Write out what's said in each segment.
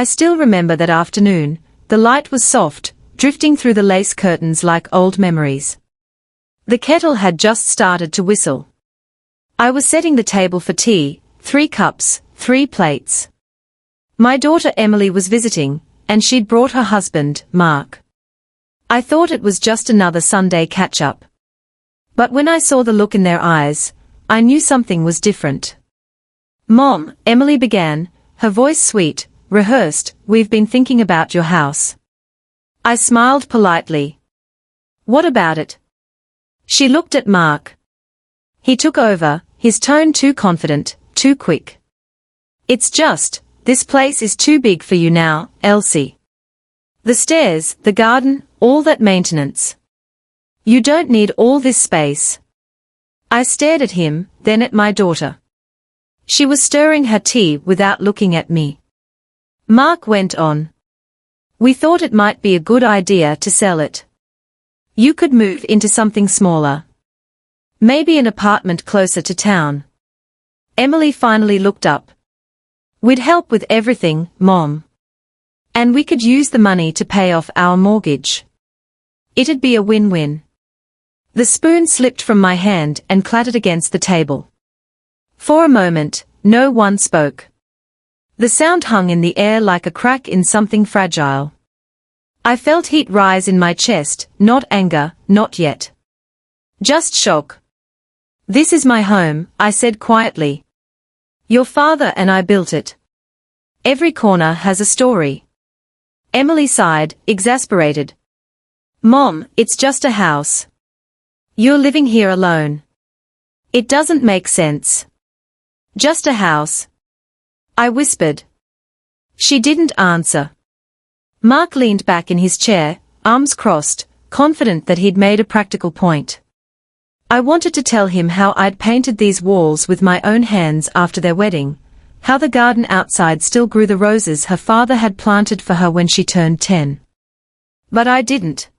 I still remember that afternoon. The light was soft, drifting through the lace curtains like old memories. The kettle had just started to whistle. I was setting the table for tea, 3 cups, 3 plates. My daughter Emily was visiting, and she'd brought her husband, Mark. I thought it was just another Sunday catch-up. But when I saw the look in their eyes, I knew something was different. "Mom," Emily began, her voice sweet, rehearsed, "we've been thinking about your house." I smiled politely. "What about it?" She looked at Mark. He took over, his tone too confident, too quick. "It's just, this place is too big for you now, Elsie. The stairs, the garden, all that maintenance. You don't need all this space." I stared at him, then at my daughter. She was stirring her tea without looking at me. Mark went on. "We thought it might be a good idea to sell it. You could move into something smaller. Maybe an apartment closer to town." Emily finally looked up. "We'd help with everything, Mom. And we could use the money to pay off our mortgage. It'd be a win-win." The spoon slipped from my hand and clattered against the table. For a moment, no one spoke. The sound hung in the air like a crack in something fragile. I felt heat rise in my chest, not anger, not yet. Just shock. "This is my home," I said quietly. "Your father and I built it. Every corner has a story." Emily sighed, exasperated. "Mom, it's just a house. You're living here alone. It doesn't make sense." "Just a house," I whispered. She didn't answer. Mark leaned back in his chair, arms crossed, confident that he'd made a practical point. I wanted to tell him how I'd painted these walls with my own hands after their wedding, how the garden outside still grew the roses her father had planted for her when she turned 10. But I didn't.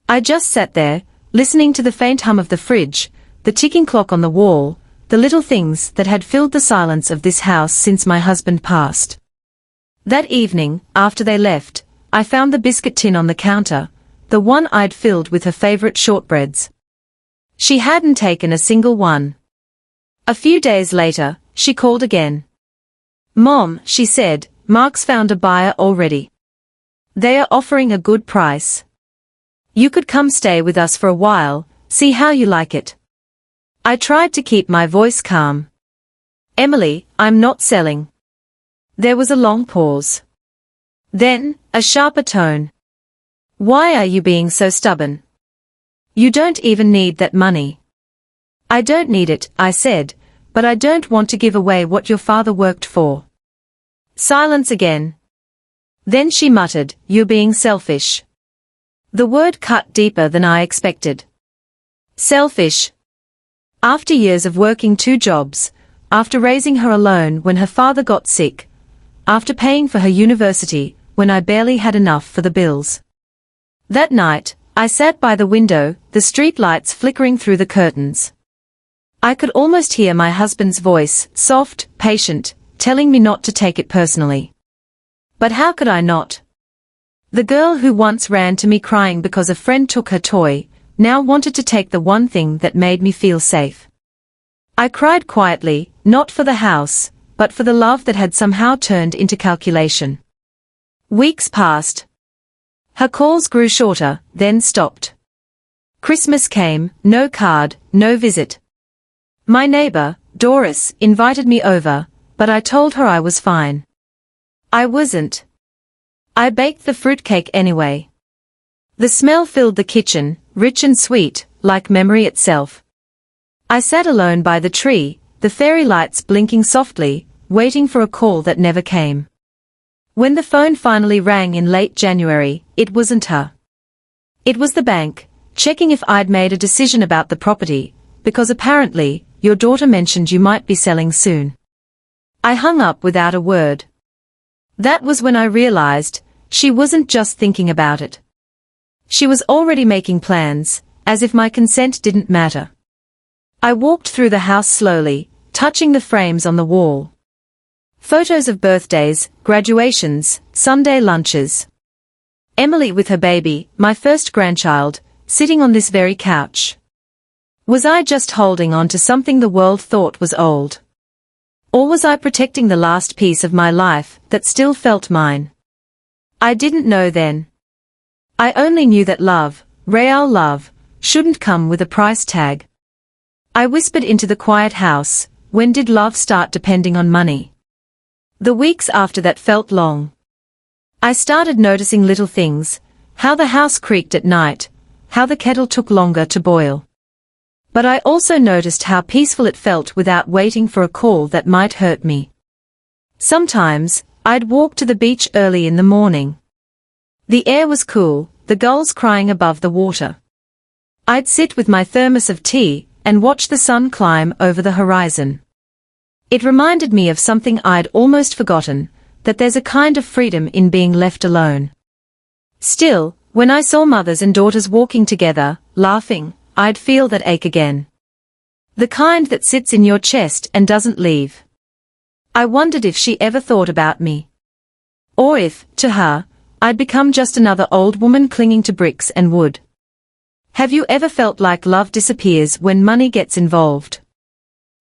I just sat there, listening to the faint hum of the fridge, the ticking clock on the wall, the little things that had filled the silence of this house since my husband passed. That evening, after they left, I found the biscuit tin on the counter, the one I'd filled with her favorite shortbreads. She hadn't taken a single one. A few days later, she called again. "Mom," she said, "Mark's found a buyer already. They are offering a good price. You could come stay with us for a while, see how you like it." I tried to keep my voice calm. "Emily, I'm not selling." There was a long pause. Then, a sharper tone. "Why are you being so stubborn? You don't even need that money." "I don't need it," I said, "but I don't want to give away what your father worked for." Silence again. Then she muttered, "You're being selfish." The word cut deeper than I expected. Selfish. After years of working 2 jobs, after raising her alone when her father got sick, after paying for her university when I barely had enough for the bills. That night, I sat by the window, the street lights flickering through the curtains. I could almost hear my husband's voice, soft, patient, telling me not to take it personally. But how could I not? The girl who once ran to me crying because a friend took her toy, now wanted to take the one thing that made me feel safe. I cried quietly, not for the house, but for the love that had somehow turned into calculation. Weeks passed. Her calls grew shorter, then stopped. Christmas came, no card, no visit. My neighbor, Doris, invited me over, but I told her I was fine. I wasn't. I baked the fruitcake anyway. The smell filled the kitchen, rich and sweet, like memory itself. I sat alone by the tree, the fairy lights blinking softly, waiting for a call that never came. When the phone finally rang in late January, it wasn't her. It was the bank, checking if I'd made a decision about the property, because apparently, your daughter mentioned you might be selling soon. I hung up without a word. That was when I realized, she wasn't just thinking about it. She was already making plans, as if my consent didn't matter. I walked through the house slowly, touching the frames on the wall. Photos of birthdays, graduations, Sunday lunches. Emily with her baby, my first grandchild, sitting on this very couch. Was I just holding on to something the world thought was old? Or was I protecting the last piece of my life that still felt mine? I didn't know then. I only knew that love, real love, shouldn't come with a price tag. I whispered into the quiet house, when did love start depending on money? The weeks after that felt long. I started noticing little things, how the house creaked at night, how the kettle took longer to boil. But I also noticed how peaceful it felt without waiting for a call that might hurt me. Sometimes, I'd walk to the beach early in the morning. The air was cool, the gulls crying above the water. I'd sit with my thermos of tea and watch the sun climb over the horizon. It reminded me of something I'd almost forgotten, that there's a kind of freedom in being left alone. Still, when I saw mothers and daughters walking together, laughing, I'd feel that ache again. The kind that sits in your chest and doesn't leave. I wondered if she ever thought about me. Or if, to her, I'd become just another old woman clinging to bricks and wood. Have you ever felt like love disappears when money gets involved?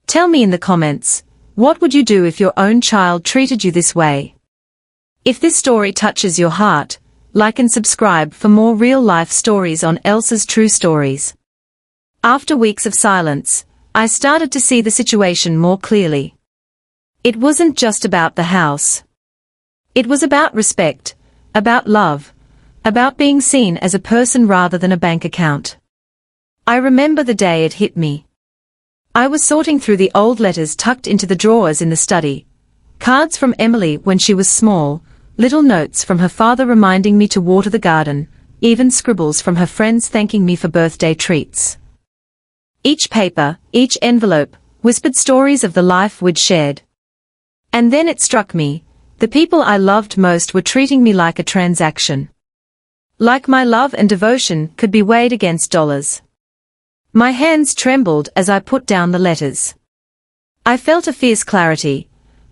Tell me in the comments, what would you do if your own child treated you this way? If this story touches your heart, like and subscribe for more real-life stories on Elsie's True Stories. After weeks of silence, I started to see the situation more clearly. It wasn't just about the house. It was about respect, about love, about being seen as a person rather than a bank account. I remember the day it hit me. I was sorting through the old letters tucked into the drawers in the study. Cards from Emily when she was small, little notes from her father reminding me to water the garden, even scribbles from her friends thanking me for birthday treats. Each paper, each envelope, whispered stories of the life we'd shared. And then it struck me, the people I loved most were treating me like a transaction. Like my love and devotion could be weighed against dollars. My hands trembled as I put down the letters. I felt a fierce clarity,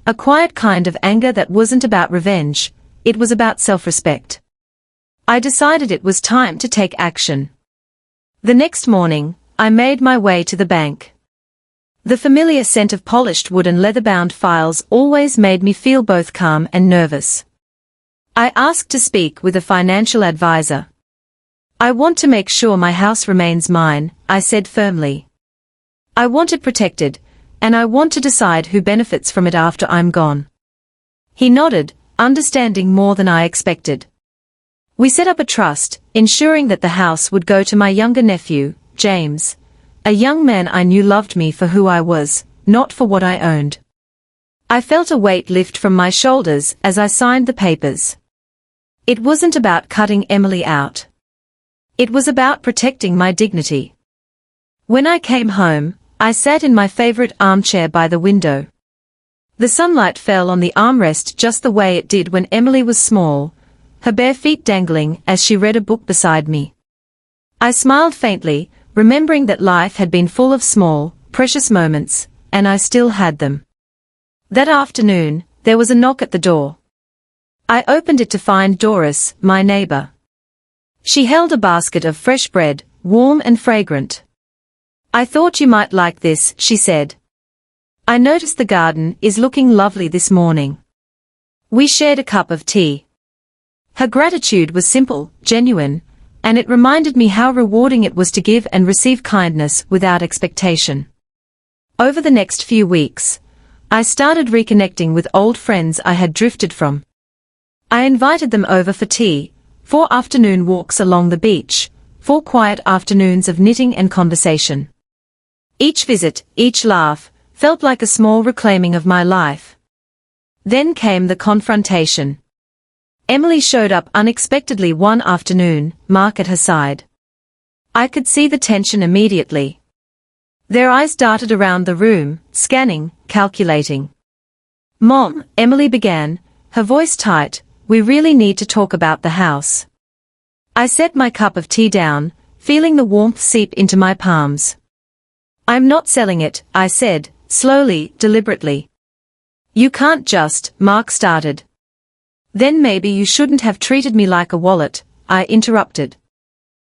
a quiet kind of anger that wasn't about revenge, it was about self-respect. I decided it was time to take action. The next morning, I made my way to the bank. The familiar scent of polished wood and leather-bound files always made me feel both calm and nervous. I asked to speak with a financial advisor. I want to make sure my house remains mine, I said firmly. I want it protected, and I want to decide who benefits from it after I'm gone. He nodded, understanding more than I expected. We set up a trust, ensuring that the house would go to my younger nephew, James, a young man I knew loved me for who I was, not for what I owned. I felt a weight lift from my shoulders as I signed the papers. It wasn't about cutting Emily out. It was about protecting my dignity. When I came home, I sat in my favorite armchair by the window. The sunlight fell on the armrest just the way it did when Emily was small, her bare feet dangling as she read a book beside me. I smiled faintly, remembering that life had been full of small, precious moments, and I still had them. That afternoon, there was a knock at the door. I opened it to find Doris, my neighbor. She held a basket of fresh bread, warm and fragrant. I thought you might like this, she said. I noticed the garden is looking lovely this morning. We shared a cup of tea. Her gratitude was simple, genuine, and it reminded me how rewarding it was to give and receive kindness without expectation. Over the next few weeks, I started reconnecting with old friends I had drifted from. I invited them over for tea, 4 afternoon walks along the beach, 4 quiet afternoons of knitting and conversation. Each visit, each laugh, felt like a small reclaiming of my life. Then came the confrontation. Emily showed up unexpectedly one afternoon, Mark at her side. I could see the tension immediately. Their eyes darted around the room, scanning, calculating. Mom, Emily began, her voice tight, we really need to talk about the house. I set my cup of tea down, feeling the warmth seep into my palms. I'm not selling it, I said, slowly, deliberately. You can't just, Mark started. Then maybe you shouldn't have treated me like a wallet, I interrupted.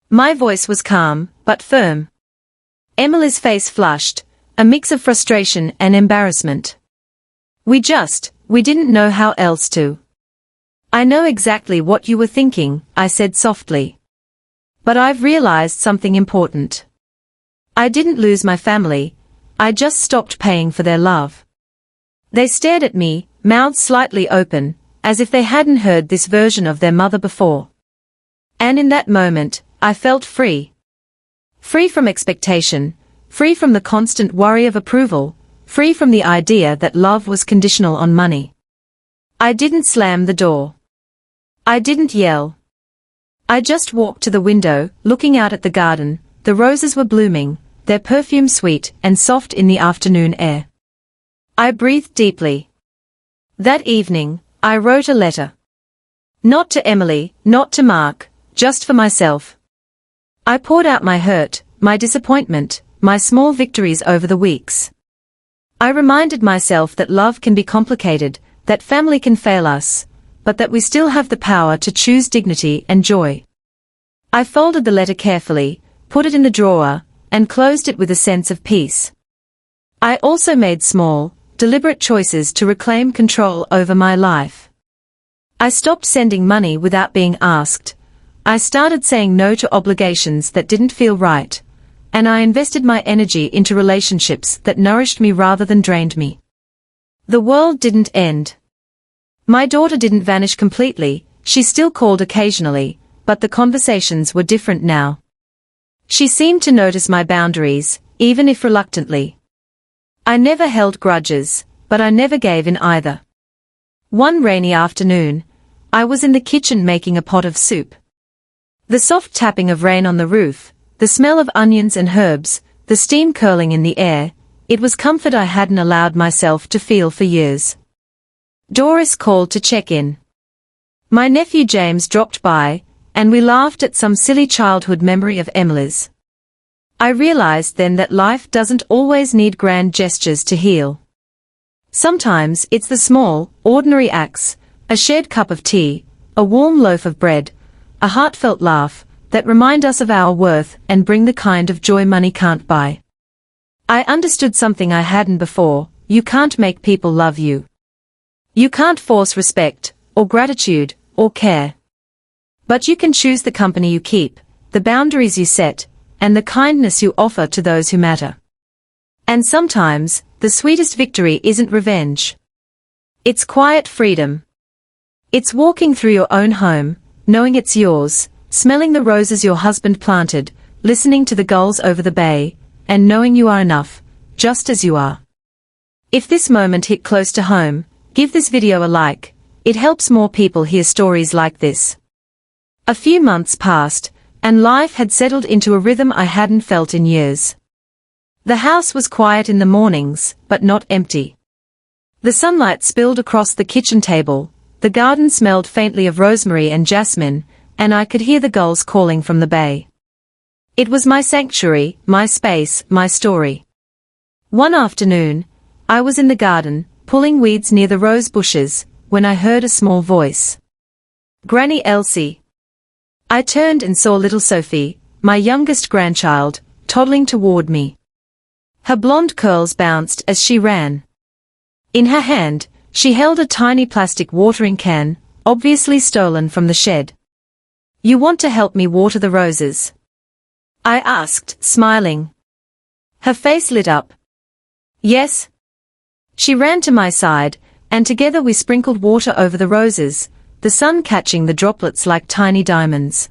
My voice was calm, but firm. Emily's face flushed, a mix of frustration and embarrassment. We didn't know how else to. I know exactly what you were thinking, I said softly. But I've realized something important. I didn't lose my family, I just stopped paying for their love. They stared at me, mouths slightly open, as if they hadn't heard this version of their mother before. And in that moment, I felt free. Free from expectation, free from the constant worry of approval, free from the idea that love was conditional on money. I didn't slam the door. I didn't yell. I just walked to the window, looking out at the garden. The roses were blooming, their perfume sweet and soft in the afternoon air. I breathed deeply. That evening, I wrote a letter. Not to Emily, not to Mark, just for myself. I poured out my hurt, my disappointment, my small victories over the weeks. I reminded myself that love can be complicated, that family can fail us, but that we still have the power to choose dignity and joy. I folded the letter carefully, put it in the drawer, and closed it with a sense of peace. I also made small, deliberate choices to reclaim control over my life. I stopped sending money without being asked. I started saying no to obligations that didn't feel right, and I invested my energy into relationships that nourished me rather than drained me. The world didn't end. My daughter didn't vanish completely, she still called occasionally, but the conversations were different now. She seemed to notice my boundaries, even if reluctantly. I never held grudges, but I never gave in either. One rainy afternoon, I was in the kitchen making a pot of soup. The soft tapping of rain on the roof, the smell of onions and herbs, the steam curling in the air, it was comfort I hadn't allowed myself to feel for years. Doris called to check in. My nephew James dropped by, and we laughed at some silly childhood memory of Emily's. I realized then that life doesn't always need grand gestures to heal. Sometimes it's the small, ordinary acts, a shared cup of tea, a warm loaf of bread, a heartfelt laugh, that remind us of our worth and bring the kind of joy money can't buy. I understood something I hadn't before: you can't make people love you. You can't force respect, or gratitude, or care. But you can choose the company you keep, the boundaries you set, and the kindness you offer to those who matter. And sometimes, the sweetest victory isn't revenge. It's quiet freedom. It's walking through your own home, knowing it's yours, smelling the roses your husband planted, listening to the gulls over the bay, and knowing you are enough, just as you are. If this moment hit close to home, give this video a like. It helps more people hear stories like this. A few months passed, and life had settled into a rhythm I hadn't felt in years. The house was quiet in the mornings, but not empty. The sunlight spilled across the kitchen table, the garden smelled faintly of rosemary and jasmine, and I could hear the gulls calling from the bay. It was my sanctuary, my space, my story. One afternoon, I was in the garden, pulling weeds near the rose bushes, when I heard a small voice. Granny Elsie. I turned and saw little Sophie, my youngest grandchild, toddling toward me. Her blonde curls bounced as she ran. In her hand, she held a tiny plastic watering can, obviously stolen from the shed. "You want to help me water the roses?" I asked, smiling. Her face lit up. "Yes." She ran to my side, and together we sprinkled water over the roses, the sun catching the droplets like tiny diamonds.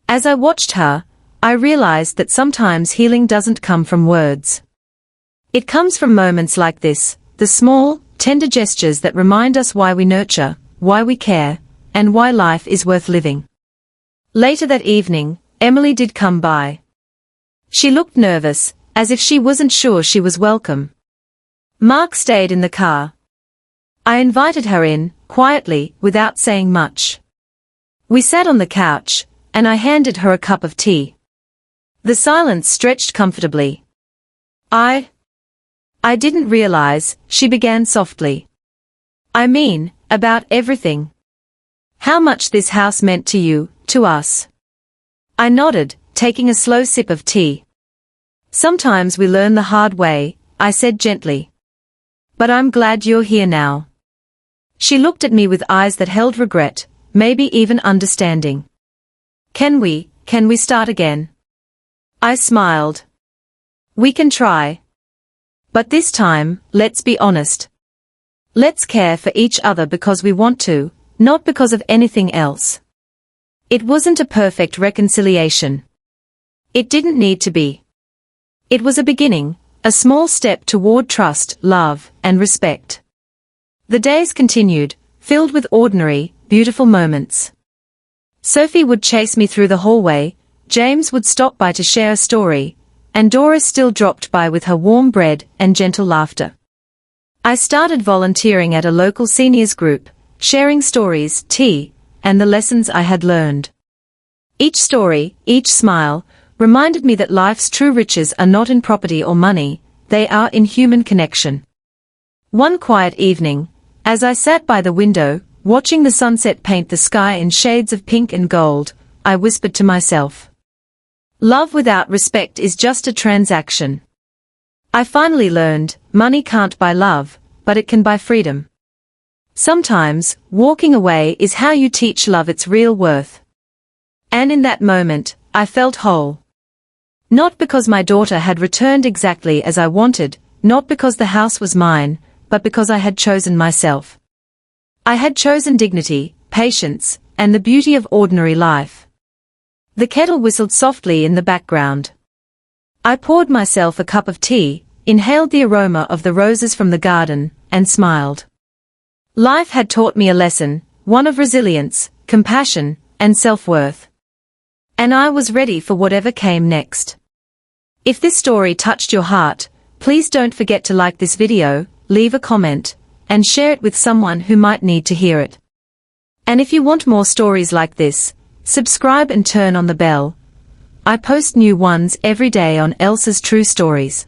As I watched her, I realized that sometimes healing doesn't come from words. It comes from moments like this, the small, tender gestures that remind us why we nurture, why we care, and why life is worth living. Later that evening, Emily did come by. She looked nervous, as if she wasn't sure she was welcome. Mark stayed in the car. I invited her in, quietly, without saying much. We sat on the couch, and I handed her a cup of tea. The silence stretched comfortably. I didn't realize, she began softly. I mean, about everything. How much this house meant to you, to us. I nodded, taking a slow sip of tea. Sometimes we learn the hard way, I said gently. But I'm glad you're here now. She looked at me with eyes that held regret, maybe even understanding. Can we start again? I smiled. We can try. But this time, let's be honest. Let's care for each other because we want to, not because of anything else. It wasn't a perfect reconciliation. It didn't need to be. It was a beginning, a small step toward trust, love, and respect. The days continued, filled with ordinary, beautiful moments. Sophie would chase me through the hallway, James would stop by to share a story, and Dora still dropped by with her warm bread and gentle laughter. I started volunteering at a local seniors group, sharing stories, tea, and the lessons I had learned. Each story, each smile, reminded me that life's true riches are not in property or money, they are in human connection. One quiet evening, as I sat by the window, watching the sunset paint the sky in shades of pink and gold, I whispered to myself. Love without respect is just a transaction. I finally learned, money can't buy love, but it can buy freedom. Sometimes, walking away is how you teach love its real worth. And in that moment, I felt whole. Not because my daughter had returned exactly as I wanted, not because the house was mine, but because I had chosen myself. I had chosen dignity, patience, and the beauty of ordinary life. The kettle whistled softly in the background. I poured myself a cup of tea, inhaled the aroma of the roses from the garden, and smiled. Life had taught me a lesson, one of resilience, compassion, and self-worth. And I was ready for whatever came next. If this story touched your heart, please don't forget to like this video, leave a comment, and share it with someone who might need to hear it. And if you want more stories like this, subscribe and turn on the bell. I post new ones every day on Elsie's True Stories.